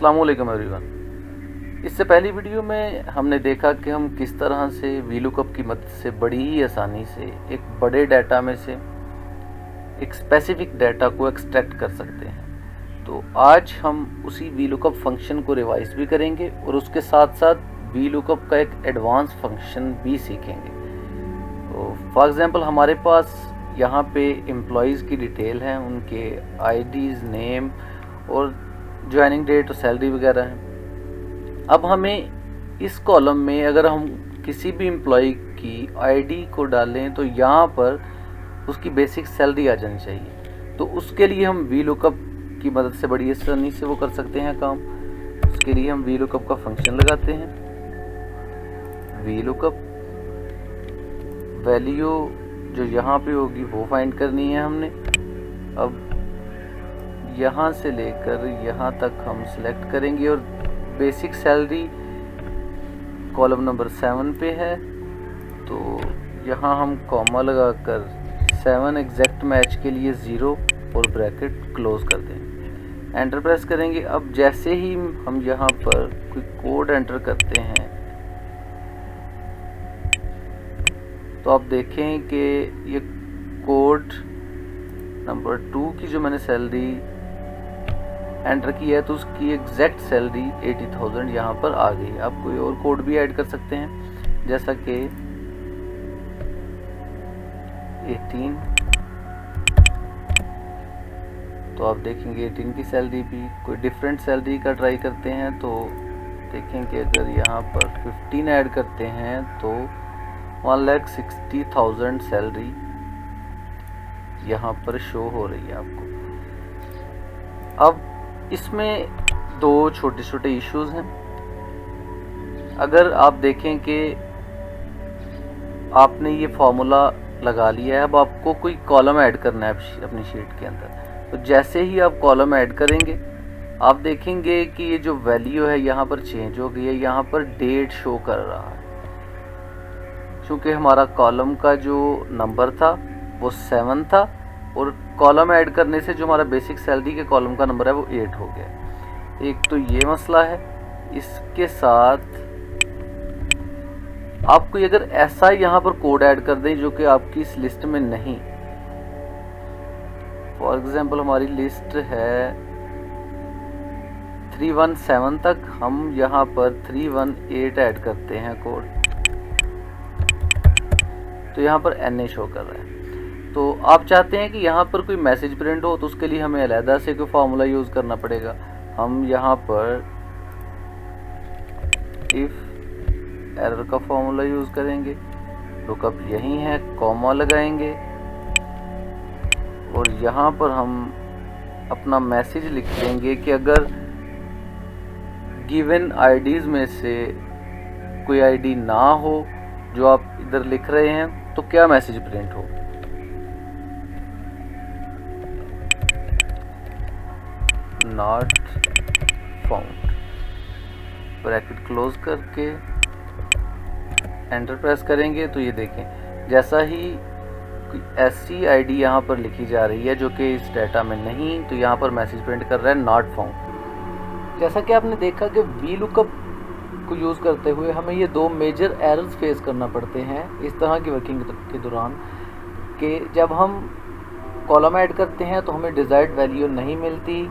अस्सलाम वालेकुम एवरीवन। इससे पहली वीडियो में हमने देखा कि हम किस तरह से वीलुकअप की मदद से बड़ी ही आसानी से एक बड़े डाटा में से एक स्पेसिफिक डाटा को एक्सट्रैक्ट कर सकते हैं। तो आज हम उसी वीलुकअप फंक्शन को रिवाइज भी करेंगे और उसके साथ साथ वीलुकअप का एक एडवांस फंक्शन भी सीखेंगे। तो फॉर एग्जांपल हमारे पास यहाँ पे एम्प्लॉयज़ की डिटेल है, उनके आईडीज़, नेम और ज्वाइनिंग डेट और सैलरी वगैरह है। अब हमें इस कॉलम में अगर हम किसी भी एम्प्लॉय की आईडी को डालें तो यहाँ पर उसकी बेसिक सैलरी आ जानी चाहिए। तो उसके लिए हम वीलुकअप की मदद से बड़ी आसानी से वो कर सकते हैं काम। उसके लिए हम वीलुकअप का फंक्शन लगाते हैं। वीलुकअप वैल्यू जो यहाँ पे होगी वो फाइंड करनी है हमने। अब यहाँ से लेकर यहाँ तक हम सिलेक्ट करेंगे और बेसिक सैलरी कॉलम नंबर 7 पे है, तो यहाँ हम कॉमा लगाकर 7 एग्जैक्ट मैच के लिए 0 और ब्रैकेट क्लोज कर देंगे। एंटर प्रेस करेंगे। अब जैसे ही हम यहाँ पर कोई कोड एंटर करते हैं तो आप देखें कि ये कोड नंबर 2 की जो मैंने सैलरी एंटर किया है तो उसकी एग्जैक्ट सैलरी 80,000 यहाँ पर आ गई। आप कोई और कोड भी ऐड कर सकते हैं, जैसा कि 18। तो आप देखेंगे 18 की सैलरी भी। कोई डिफरेंट सैलरी का ट्राई करते हैं तो देखेंगे अगर यहाँ पर 15 ऐड करते हैं तो 1,60,000 सैलरी यहाँ पर शो हो रही है आपको। अब इसमें दो छोटे छोटे इश्यूज हैं। अगर आप देखें कि आपने ये फॉर्मूला लगा लिया है, अब आपको कोई कॉलम ऐड करना है अपनी शीट के अंदर। तो जैसे ही आप कॉलम ऐड करेंगे आप देखेंगे कि ये जो वैल्यू है यहाँ पर चेंज हो गई है। यहाँ पर डेट शो कर रहा है क्योंकि हमारा कॉलम का जो नंबर था वो 7 था और कॉलम ऐड करने से जो हमारा बेसिक सैलरी के कॉलम का नंबर है वो 8 हो गया। एक तो ये मसला है। इसके साथ आप कोई अगर ऐसा यहाँ पर कोड ऐड कर दें जो कि आपकी इस लिस्ट में नहीं, फॉर एग्जांपल हमारी लिस्ट है 317 तक, हम यहाँ पर 318 ऐड करते हैं कोड, तो यहाँ पर NA शो कर रहा है। तो आप चाहते हैं कि यहाँ पर कोई मैसेज प्रिंट हो तो उसके लिए हमें अलहदा से कोई फार्मूला यूज़ करना पड़ेगा। हम यहाँ पर इफ एरर का फार्मूला यूज़ करेंगे। लुकअप यही है, कॉमा लगाएंगे और यहाँ पर हम अपना मैसेज लिख देंगे कि अगर गिवन आईडीज़ में से कोई आईडी ना हो जो आप इधर लिख रहे हैं तो क्या मैसेज प्रिंट हो। नॉट फाउंड, ब्रैकेट क्लोज करके एंटर प्रेस करेंगे तो ये देखें जैसा ही कोई ऐसी आईडी यहाँ पर लिखी जा रही है जो कि इस डाटा में नहीं, तो यहाँ पर मैसेज प्रिंट कर रहा है नॉट फाउंड। जैसा कि आपने देखा कि वीलुकअप को यूज़ करते हुए हमें ये दो मेजर एरर्स फेस करना पड़ते हैं इस तरह की वर्किंग के दौरान, कि जब हम कॉलम ऐड करते हैं तो हमें डिज़ायर्ड वैल्यू नहीं मिलती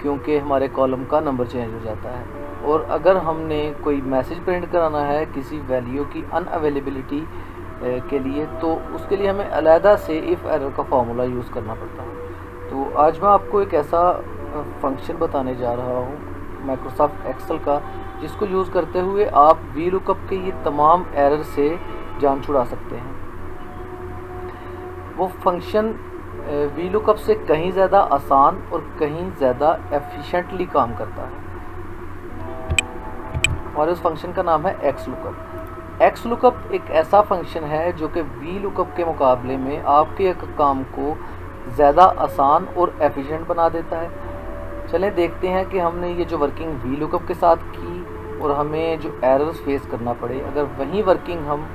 क्योंकि हमारे कॉलम का नंबर चेंज हो जाता है। और अगर हमने कोई मैसेज प्रिंट कराना है किसी वैल्यू की अनअवेलेबिलिटी के लिए तो उसके लिए हमें अलहदा से इफ़ एरर का फार्मूला यूज़ करना पड़ता है। तो आज मैं आपको एक ऐसा फंक्शन बताने जा रहा हूँ माइक्रोसॉफ्ट एक्सेल का, जिसको यूज़ करते हुए आप वीलुकअप के ये तमाम एरर से जान छुड़ा सकते हैं। वो फंक्शन वीलुकअप से कहीं ज़्यादा आसान और कहीं ज़्यादा एफिशिएंटली काम करता है और उस फंक्शन का नाम है एक्सलुकअप। एक्सलुकअप एक ऐसा फंक्शन है जो कि वीलुकअप के मुकाबले में आपके एक काम को ज़्यादा आसान और एफिशिएंट बना देता है। चलें देखते हैं कि हमने ये जो वर्किंग वीलुकअप के साथ की और हमें जो एरर्स फेस करना पड़े, अगर वही वर्किंग हम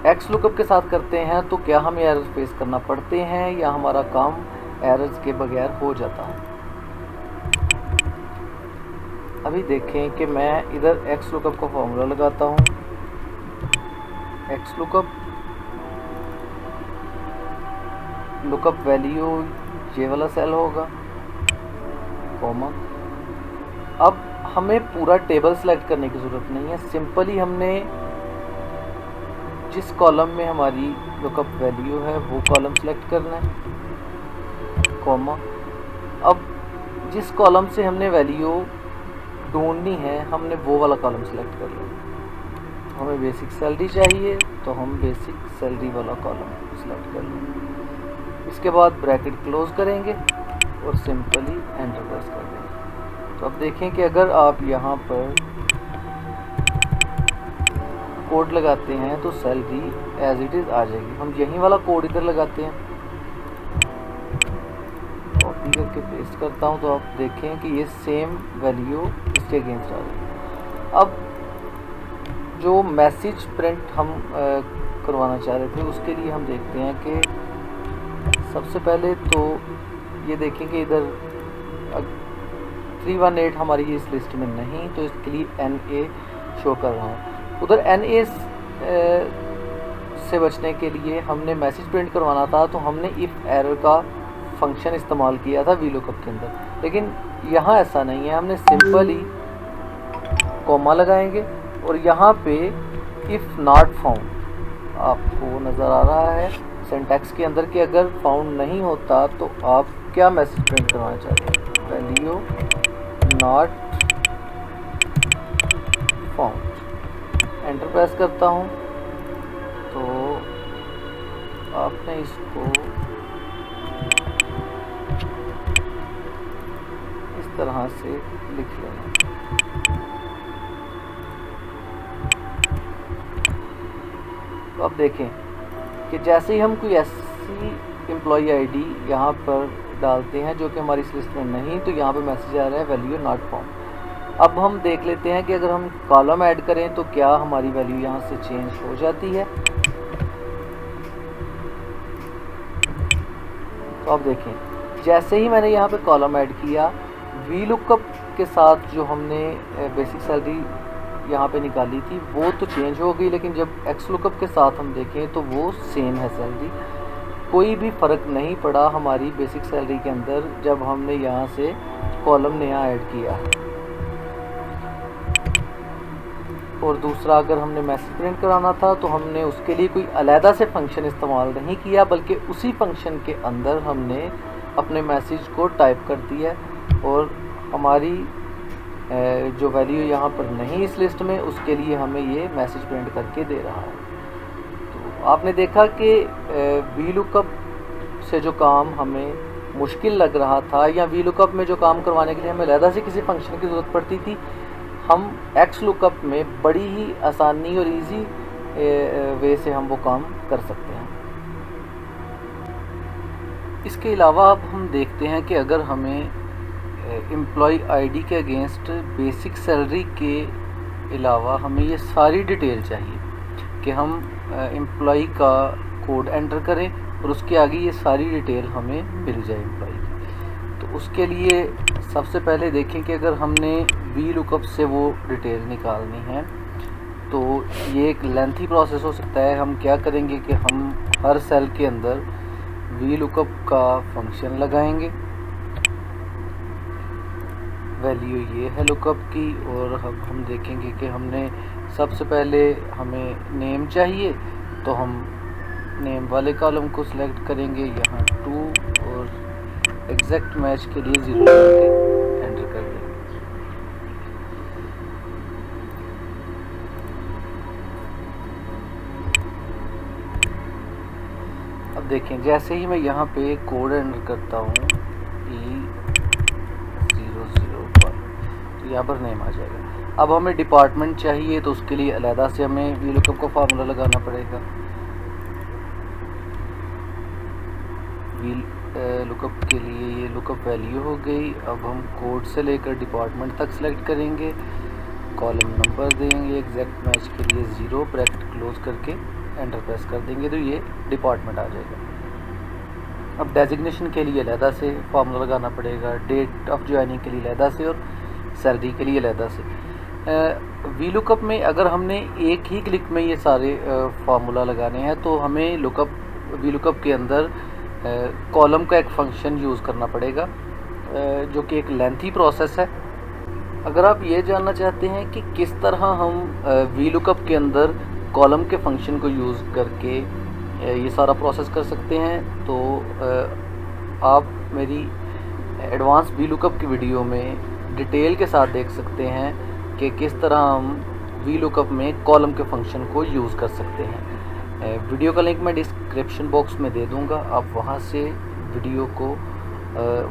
एक्सलुकअप के साथ करते हैं तो क्या हमें एरर्स फेस करना पड़ते हैं या हमारा काम एरर्स के बगैर हो जाता है। अभी देखें कि मैं इधर एक्स लुकअप का फॉर्मूला लगाता हूँ। एक्स लुकअप वैल्यू ये वाला सेल होगा, कॉमा। अब हमें पूरा टेबल सेलेक्ट करने की ज़रूरत नहीं है, सिंपली हमने जिस कॉलम में हमारी लुकअप वैल्यू है वो कॉलम सेलेक्ट करना है, कॉमा। अब जिस कॉलम से हमने वैल्यू ढूंढनी है हमने वो वाला कॉलम सेलेक्ट कर लेंगे। हमें बेसिक सैलरी चाहिए तो हम बेसिक सैलरी वाला कॉलम सेलेक्ट कर लेंगे। इसके बाद ब्रैकेट क्लोज करेंगे और सिंपली एंटर प्रेस कर देंगे। तो अब देखें कि अगर आप यहाँ पर कोड लगाते हैं तो सैलरी एज इट इज़ आ जाएगी। हम यही वाला कोड इधर लगाते हैं, कॉपी करके पेस्ट करता हूँ तो आप देखें कि ये सेम वैल्यू इसके अगेंस्ट आ जाएगी। अब जो मैसेज प्रिंट हम करवाना चाह रहे थे उसके लिए हम देखते हैं कि सबसे पहले तो ये देखें कि इधर 318 हमारी इस लिस्ट में नहीं, तो इसके लिए NA शो कर रहा हूँ। उधर NA से बचने के लिए हमने मैसेज प्रिंट करवाना था तो हमने इफ एरर का फंक्शन इस्तेमाल किया था VLOOKUP के अंदर, लेकिन यहाँ ऐसा नहीं है। हमने सिंपली कॉमा लगाएंगे और यहाँ पे इफ़ नॉट फाउंड आपको नज़र आ रहा है सिंटैक्स के अंदर कि अगर फाउंड नहीं होता तो आप क्या मैसेज प्रिंट करवाना चाहते हैं, value not found. Enter press करता हूँ तो आपने इसको इस तरह से लिख लेना। तो अब देखें कि जैसे ही हम कोई ऐसी एम्प्लॉई आईडी यहाँ पर डालते हैं जो कि हमारी इस लिस्ट में नहीं, तो यहाँ पे मैसेज आ रहा है वैल्यू नॉट फाउंड। अब हम देख लेते हैं कि अगर हम कॉलम ऐड करें तो क्या हमारी वैल्यू यहाँ से चेंज हो जाती है। तो अब देखें जैसे ही मैंने यहाँ पे कॉलम ऐड किया, VLOOKUP के साथ जो हमने बेसिक सैलरी यहाँ पे निकाली थी वो तो चेंज हो गई, लेकिन जब XLOOKUP के साथ हम देखें तो वो सेम है सैलरी। कोई भी फ़र्क नहीं पड़ा हमारी बेसिक सैलरी के अंदर जब हमने यहाँ से कॉलम नया ऐड किया। और दूसरा, अगर हमने मैसेज प्रिंट कराना था तो हमने उसके लिए कोई अलहदा से फंक्शन इस्तेमाल नहीं किया, बल्कि उसी फंक्शन के अंदर हमने अपने मैसेज को टाइप कर दिया और हमारी जो वैल्यू यहाँ पर नहीं इस लिस्ट में उसके लिए हमें ये मैसेज प्रिंट करके दे रहा है। तो आपने देखा कि VLOOKUP से जो काम हमें मुश्किल लग रहा था या VLOOKUP में जो काम करवाने के लिए हमें अलहदा से किसी फंक्शन की ज़रूरत पड़ती थी, हम XLOOKUP में बड़ी ही आसानी और इजी वे से हम वो काम कर सकते हैं। इसके अलावा अब हम देखते हैं कि अगर हमें एम्प्लॉय आईडी के अगेंस्ट बेसिक सैलरी के अलावा हमें ये सारी डिटेल चाहिए कि हम एम्प्लॉय का कोड एंटर करें और उसके आगे ये सारी डिटेल हमें मिल जाए एम्प्लॉय की। तो उसके लिए सबसे पहले देखें कि अगर हमने VLOOKUP से वो डिटेल निकालनी है तो ये एक लेंथी प्रोसेस हो सकता है। हम क्या करेंगे कि हम हर सेल के अंदर VLOOKUP का फंक्शन लगाएंगे। वैल्यू ये है लुकअप की, और अब हम देखेंगे कि हमने सबसे पहले हमें नेम चाहिए तो हम नेम वाले कॉलम को सिलेक्ट करेंगे, यहाँ 2 और एग्जैक्ट मैच के लिए 0 करके एंटर कर देंगे। अब देखें जैसे ही मैं यहाँ पे कोड एंटर करता हूँ E001 तो यहाँ पर नेम आ जाएगा। अब हमें डिपार्टमेंट चाहिए तो उसके लिए अलहदा से हमें VLOOKUP का फार्मूला लगाना पड़ेगा। VLOOKUP के लिए ये लुकअप वैल्यू हो गई। अब हम कोड से लेकर डिपार्टमेंट तक सेलेक्ट करेंगे, कॉलम नंबर देंगे, एग्जैक्ट मैच के लिए 0, ब्रैकेट क्लोज करके एंटर प्रेस कर देंगे तो ये डिपार्टमेंट आ जाएगा। अब डेजिग्नेशन के लिए अलहदा से फार्मूला लगाना पड़ेगा, डेट ऑफ ज्वाइनिंग के लिए अलहदा से, और सैलरी के लिए अलहदा से। वी लुकअप में अगर हमने एक ही क्लिक में ये सारे फार्मूला लगाने हैं तो हमें वी लुकअप के अंदर कॉलम का एक फंक्शन यूज़ करना पड़ेगा, जो कि एक लेंथी प्रोसेस है। अगर आप ये जानना चाहते हैं कि किस तरह हम वी लुकअप के अंदर कॉलम के फंक्शन को यूज़ करके ये सारा प्रोसेस कर सकते हैं, तो आप मेरी एडवांस वी लुकअप की वीडियो में डिटेल के साथ देख सकते हैं कि किस तरह हम वी लुकअप में कॉलम के फंक्शन को यूज़ कर सकते हैं। वीडियो का लिंक मैं डिस्क्रिप्शन बॉक्स में दे दूंगा, आप वहां से वीडियो को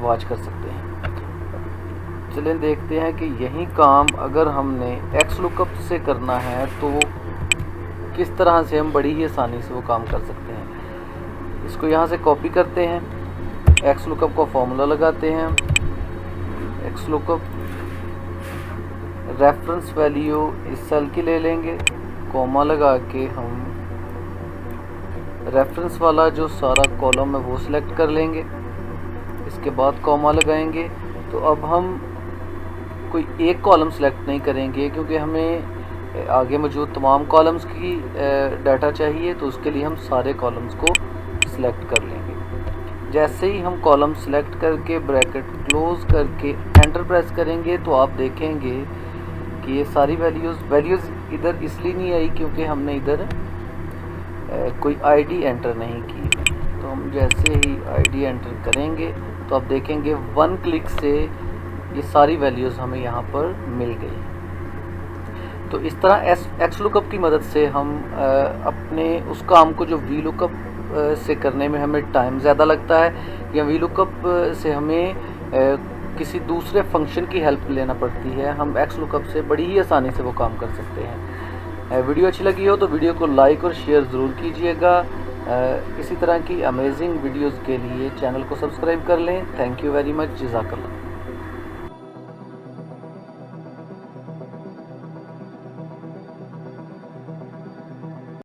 वॉच कर सकते हैं। चलें देखते हैं कि यही काम अगर हमने एक्स लुकअप से करना है तो किस तरह से हम बड़ी ही आसानी से वो काम कर सकते हैं। इसको यहाँ से कॉपी करते हैं, एक्स लुकअप का फॉर्मूला लगाते हैं, एक्स लुकअप रेफरेंस वैल्यू इस सेल की ले लेंगे, कॉमा लगा के हम रेफरेंस वाला जो सारा कॉलम है वो सिलेक्ट कर लेंगे, इसके बाद कॉमा लगाएंगे। तो अब हम कोई एक कॉलम सिलेक्ट नहीं करेंगे क्योंकि हमें आगे मौजूद तमाम कॉलम्स की डाटा चाहिए, तो उसके लिए हम सारे कॉलम्स को सिलेक्ट कर लेंगे। जैसे ही हम कॉलम सिलेक्ट करके ब्रैकेट क्लोज करके एंटर प्रेस करेंगे तो आप देखेंगे कि ये सारी वैल्यूज़ इधर इसलिए नहीं आई क्योंकि हमने इधर कोई आईडी एंटर नहीं की। तो हम जैसे ही आईडी एंटर करेंगे तो आप देखेंगे वन क्लिक से ये सारी वैल्यूज़ हमें यहाँ पर मिल गई। तो इस तरह एक्स लुकअप की मदद से हम अपने उस काम को जो वी लुकअप से करने में हमें टाइम ज़्यादा लगता है या वी लुकअप से हमें किसी दूसरे फंक्शन की हेल्प लेना पड़ती है, हम एक्स लुकअप से बड़ी ही आसानी से वो काम कर सकते हैं। वीडियो अच्छी लगी हो तो वीडियो को लाइक और शेयर ज़रूर कीजिएगा। इसी तरह की अमेजिंग वीडियोज़ के लिए चैनल को सब्सक्राइब कर लें। थैंक यू वेरी मच, जज़ाकल्लाह।